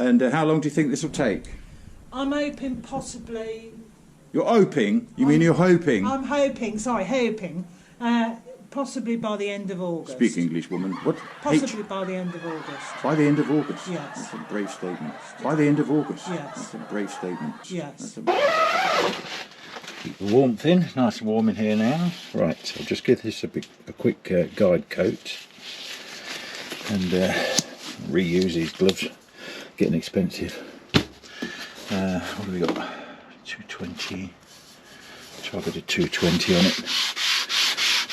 And how long do you think this will take? I'm hoping possibly... You're hoping? You mean you're hoping? I'm hoping, possibly by the end of August. Speak English, woman. What? Possibly by the end of August. By the end of August? Yes. That's a brave statement. By the end of August? Yes. That's a brave statement. Yes. Keep the warmth in, nice and warm in here now. Right, I'll just give this a quick guide coat and reuse these gloves. Getting expensive. What have we got? 220. Try a bit of 220 on it.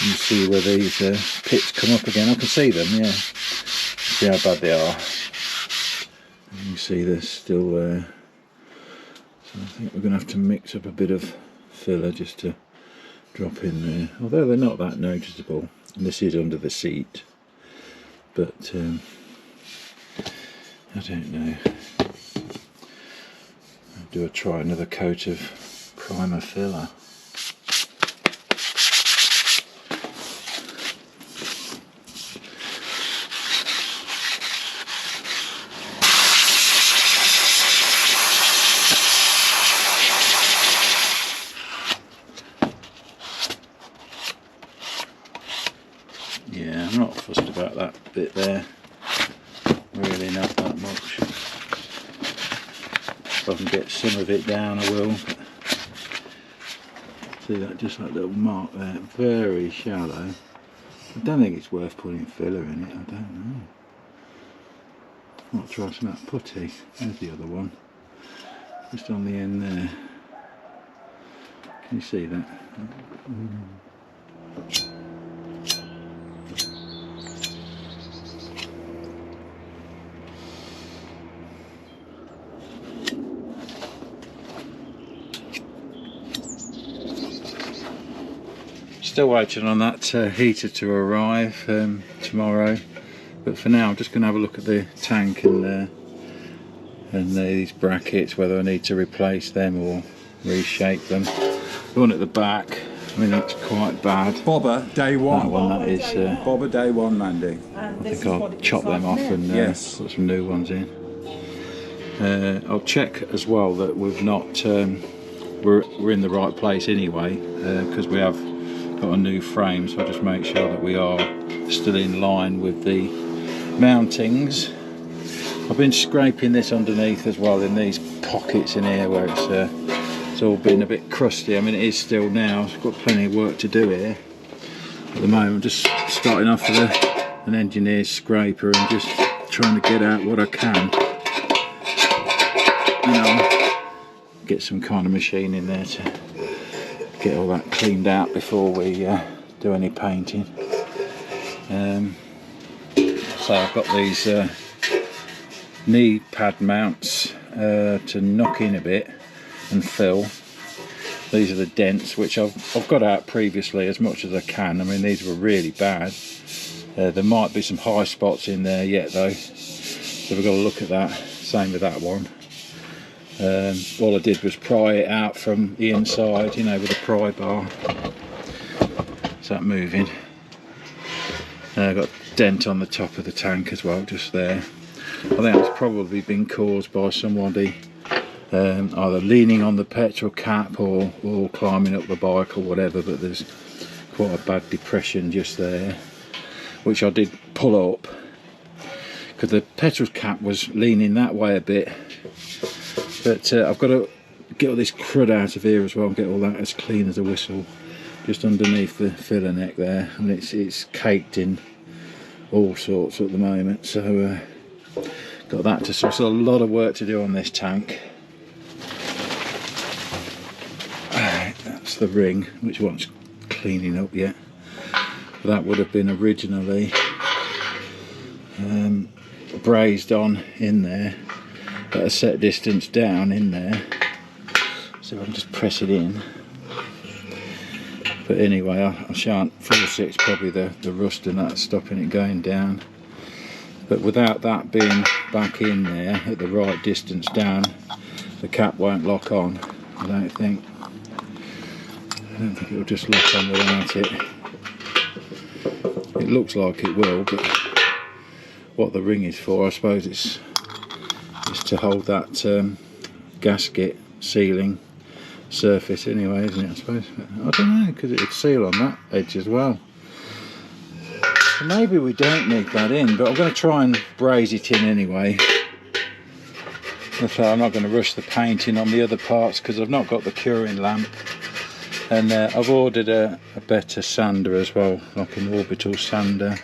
You see where these pits come up again. I can see them, yeah. See how bad they are. And you see they're still there. So I think we're going to have to mix up a bit of filler just to drop in there. Although they're not that noticeable. And this is under the seat. But I don't know. I'll try another coat of primer filler. Yeah, I'm not fussed about that bit there. Really not that much. If I can get some of it down I will. But see that, just that little mark there, very shallow. I don't think it's worth putting filler in it, I don't know. I'll try some of that putty. There's the other one. Just on the end there. Can you see that? Still waiting on that heater to arrive tomorrow, but for now I'm just going to have a look at the tank and these brackets, whether I need to replace them or reshape them. The one at the back, I mean, it's quite bad. Bobber day one. That one, that is. Bobber day one, Mandy. I think I'll chop them off and yes, put some new ones in. I'll check as well that we've not. We're in the right place anyway, because we have got a new frame, so I'll just make sure that we are still in line with the mountings. I've been scraping this underneath as well in these pockets in here where it's all been a bit crusty. I mean, it is still now, it's got plenty of work to do here at the moment. I'm just starting off with an engineer's scraper and just trying to get out what I can, you know, get some kind of machine in there to get all that cleaned out before we do any painting. So I've got these knee pad mounts to knock in a bit and fill. These are the dents which I've got out previously as much as I can. I mean, these were really bad. There might be some high spots in there yet though, so we've got to look at that. Same with that one. All I did was pry it out from the inside, you know, with a pry bar. Is that moving? I've got a dent on the top of the tank as well, just there. I think that's probably been caused by somebody either leaning on the petrol cap or climbing up the bike or whatever, but there's quite a bad depression just there, which I did pull up because the petrol cap was leaning that way a bit. But I've got to get all this crud out of here as well and get all that as clean as a whistle. just underneath the filler neck there, and it's caked in all sorts at the moment. So got that to sort. So a lot of work to do on this tank. That's the ring, which wants cleaning up yet. That would have been originally brazed on in there at a set distance down in there. So if I can just press it in. But anyway, I shan't force it. It's probably the rust and that stopping it going down. But without that being back in there at the right distance down, the cap won't lock on, I don't think. I don't think it'll just lock on without it. It looks like it will, but what the ring is for, I suppose it's to hold that gasket sealing surface anyway, isn't it? I suppose. I don't know, because it'd seal on that edge as well. So maybe we don't need that in, but I'm going to try and braze it in anyway. So I'm not going to rush the painting on the other parts because I've not got the curing lamp. And I've ordered a better sander as well, like an orbital sander.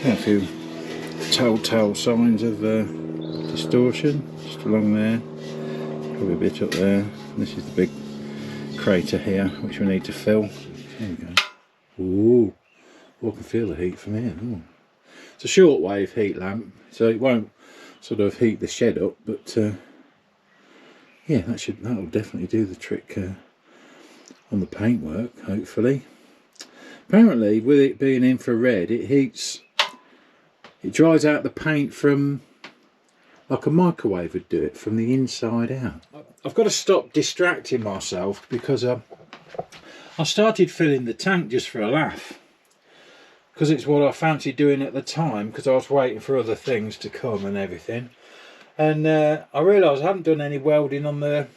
A few telltale signs of distortion just along there, probably a bit up there. This is the big crater here which we need to fill. There we go. Ooh, I can feel the heat from here. Ooh. It's a shortwave heat lamp, so it won't sort of heat the shed up, but yeah, that'll definitely do the trick on the paintwork, hopefully. Apparently, with it being infrared, it dries out the paint from like a microwave would do it, from the inside out. I've got to stop distracting myself because I started filling the tank just for a laugh, because it's what I fancied doing at the time, because I was waiting for other things to come and everything. And I realised I haven't done any welding on the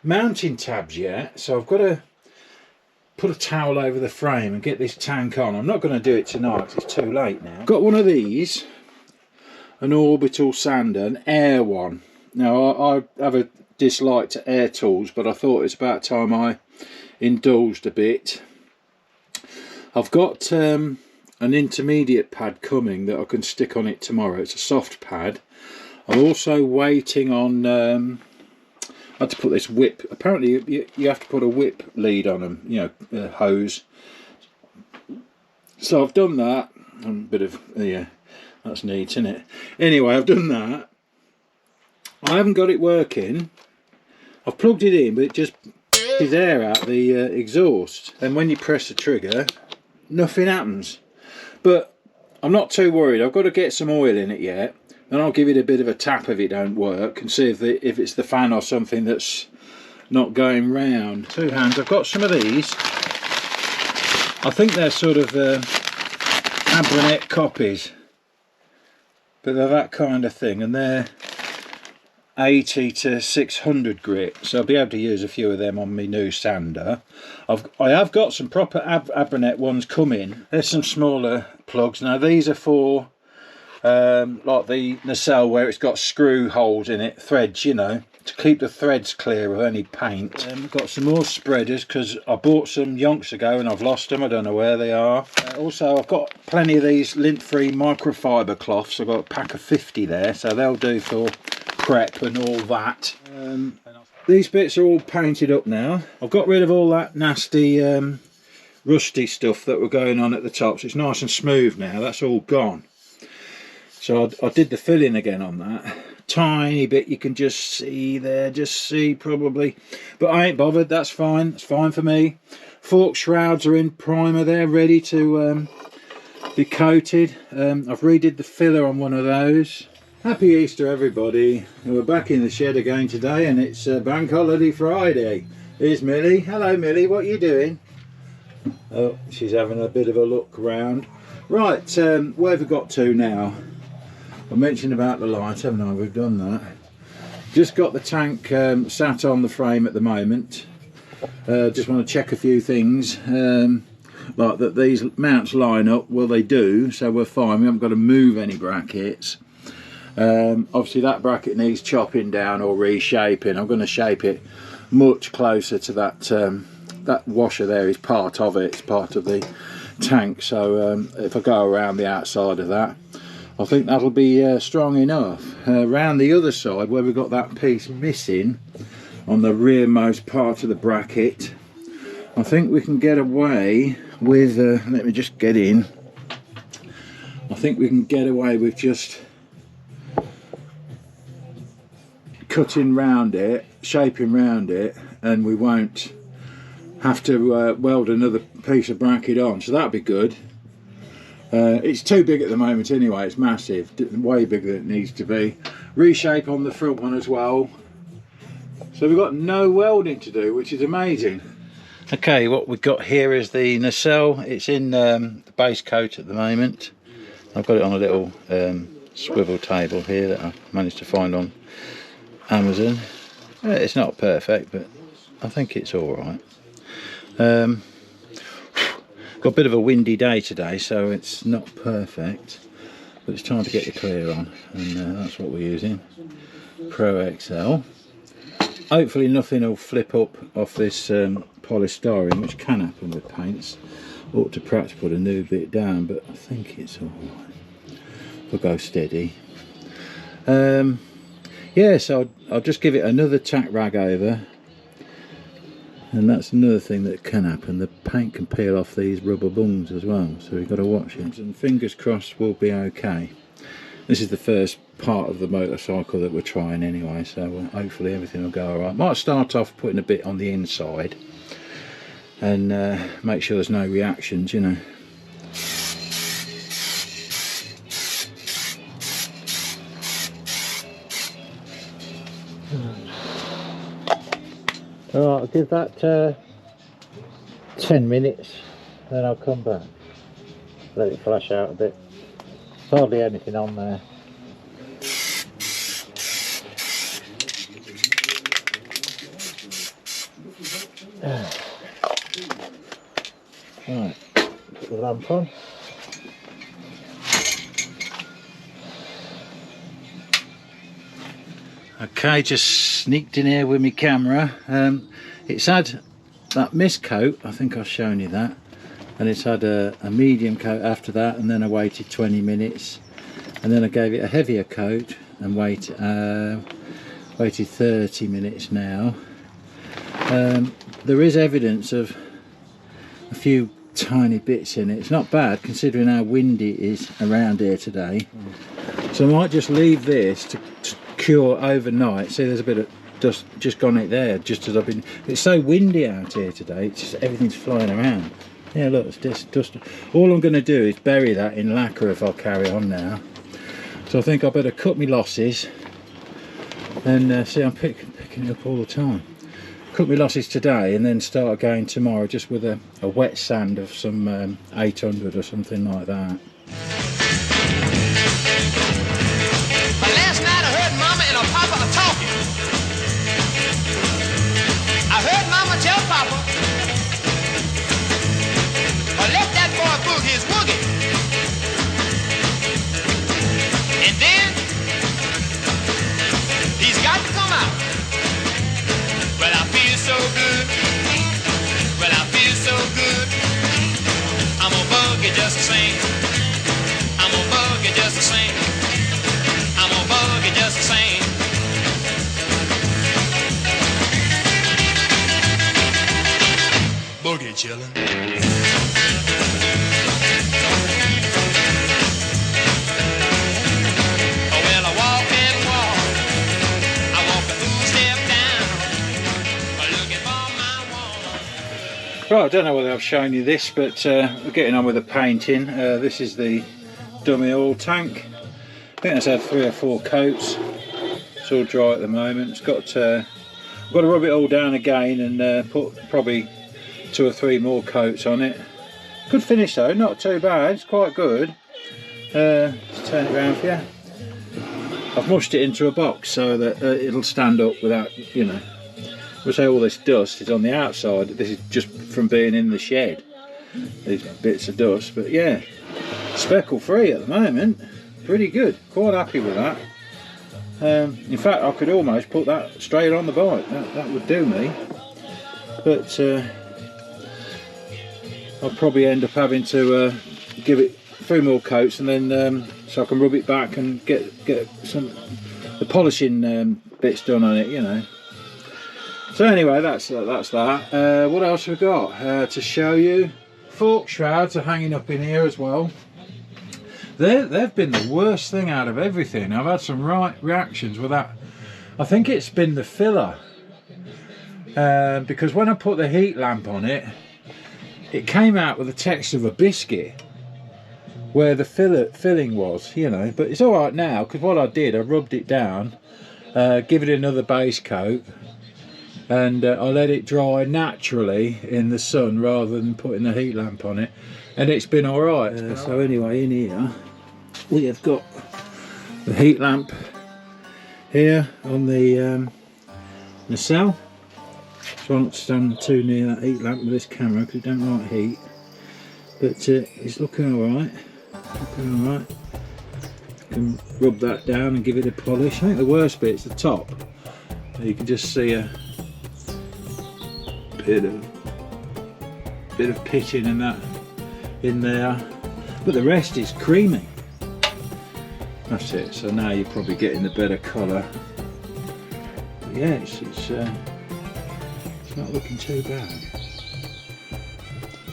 mounting tabs yet, so I've got to put a towel over the frame and get this tank on. I'm not going to do it tonight because it's too late now. Got one of these, an orbital sander, an air one. Now I have a dislike to air tools, but I thought it's about time I indulged a bit. I've got an intermediate pad coming that I can stick on it tomorrow. It's a soft pad. I'm also waiting on I had to put this whip. Apparently you have to put a whip lead on them, you know, hose. So I've done that. A bit of, yeah, that's neat, isn't it? Anyway, I've done that. I haven't got it working. I've plugged it in, but it just is air out the exhaust. And when you press the trigger, nothing happens. But I'm not too worried. I've got to get some oil in it yet. Then I'll give it a bit of a tap if it don't work and see if it's the fan or something that's not going round. Two hands. I've got some of these. I think they're sort of Abranet copies, but they're that kind of thing, and they're 80 to 600 grit, so I'll be able to use a few of them on my new sander. I have got some proper Abranet ones coming. There's some smaller plugs. Now these are for like the nacelle, where it's got screw holes in it, threads, you know, to keep the threads clear of any paint. I've got some more spreaders because I bought some yonks ago and I've lost them. I don't know where they are. Also, I've got plenty of these lint-free microfiber cloths. I've got a pack of 50 there, so they'll do for prep and all that. These bits are all painted up now. I've got rid of all that nasty rusty stuff that were going on at the top, so it's nice and smooth now. That's all gone. So I did the filling again on that. Tiny bit you can just see there, probably, but I ain't bothered. That's fine. It's fine for me. Fork shrouds are in primer there, ready to be coated. I've redid the filler on one of those. Happy Easter, everybody. We're back in the shed again today, and it's Bank Holiday Friday. Here's Millie. Hello Millie, what are you doing? Oh, she's having a bit of a look round. Right, where have we got to now? I mentioned about the light, haven't I? We've done that. Just got the tank sat on the frame at the moment. Just want to check a few things. like that these mounts line up. Well, they do, so we're fine. We haven't got to move any brackets. Obviously that bracket needs chopping down or reshaping. I'm going to shape it much closer to that. That washer there is part of it. It's part of the tank, so if I go around the outside of that, I think that'll be strong enough. Around the other side where we've got that piece missing on the rearmost part of the bracket, I think we can get away with, let me just get in, I think we can get away with just cutting round it, shaping round it, and we won't have to weld another piece of bracket on, so that'll be good. It's too big at the moment anyway, it's massive, way bigger than it needs to be. Reshape on the front one as well. So we've got no welding to do, which is amazing. Okay, what we've got here is the nacelle. It's in the base coat at the moment. I've got it on a little swivel table here that I managed to find on Amazon. It's not perfect, but I think it's alright. Got a bit of a windy day today, so it's not perfect, but it's time to get the clear on, and that's what we're using. Pro XL. Hopefully nothing will flip up off this polystyrene, which can happen with paints. Ought to perhaps put a new bit down, but I think it's alright. We'll go steady. Yeah, so I'll just give it another tack rag over, and that's another thing that can happen. The paint can peel off these rubber bungs as well, so we've got to watch it. And fingers crossed we'll be okay. This is the first part of the motorcycle that we're trying anyway, so hopefully everything will go alright. Might start off putting a bit on the inside and make sure there's no reactions, you know. Alright, I'll give that 10 minutes, then I'll come back. Let it flash out a bit. There's hardly anything on there. Right, put the lamp on. Okay, just sneaked in here with my camera. It's had that mist coat, I think I've shown you that, and it's had a medium coat after that, and then I waited 20 minutes, and then I gave it a heavier coat and waited 30 minutes now. There is evidence of a few tiny bits in it. It's not bad considering how windy it is around here today. So I might just leave this to cure overnight. See, there's a bit of dust just gone it there, just as I've been. It's so windy out here today, it's just everything's flying around. Yeah, look, it's just dust. All I'm going to do is bury that in lacquer if I'll carry on now. So I think I better cut my losses and see, I'm picking it up all the time. Cut my losses today and then start again tomorrow, just with a wet sand of some 800 or something like that. Last night I heard Mama and Papa talking. I heard Mama tell Papa, let that boy boog his woogie. And then he's got to come out. Well, I feel so good. Well, I feel so good. I'm gonna bug you just the same. I'm gonna bug you just the same. I'm gonna bug you just the same. Boogie chillin'. Well, I walk and walk. I walk a two-step down. Looking for my one. Right, I don't know whether I've shown you this, but we're getting on with the painting. This is the dummy oil tank. I think it's had 3 or 4 coats. It's all dry at the moment. It's got I've got to rub it all down again and put probably 2 or 3 more coats on it. Good finish though, not too bad. It's quite good. Let's turn it around for you. I've mushed it into a box so that it'll stand up without, you know. We'll say all this dust is on the outside. This is just from being in the shed. these bits of dust. But yeah, speckle free at the moment. Pretty good. Quite happy with that. In fact, I could almost put that straight on the bike. That would do me. But I'll probably end up having to give it 3 more coats, and then so I can rub it back and get the polishing bits done on it, you know. So anyway, that's that. What else have we got to show you? Fork shrouds are hanging up in here as well. They've been the worst thing out of everything. I've had some right reactions with that. I think it's been the filler, because when I put the heat lamp on it, it came out with the texture of a biscuit where the filling was, you know. But it's all right now, because what I did, I rubbed it down, give it another base coat, and I let it dry naturally in the sun rather than putting the heat lamp on it, and it's been all right. So anyway, in here we have got the heat lamp here on the nacelle. Try not to stand too near that heat lamp with this camera because it don't like heat, but it's looking all right. Looking all right. Can rub that down and give it a polish. I think the worst bit's the top. You can just see a bit of pitching and that in there, but the rest is creamy. That's it. So now you're probably getting the better colour. But yeah, it's not looking too bad.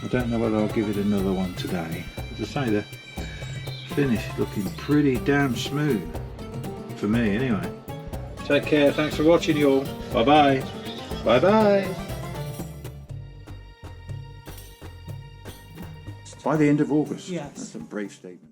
I don't know whether I'll give it another one today. As I say, the finish is looking pretty damn smooth for me anyway. Take care, thanks for watching you all. Bye bye. Bye bye. By the end of August. Yes. That's a brief statement.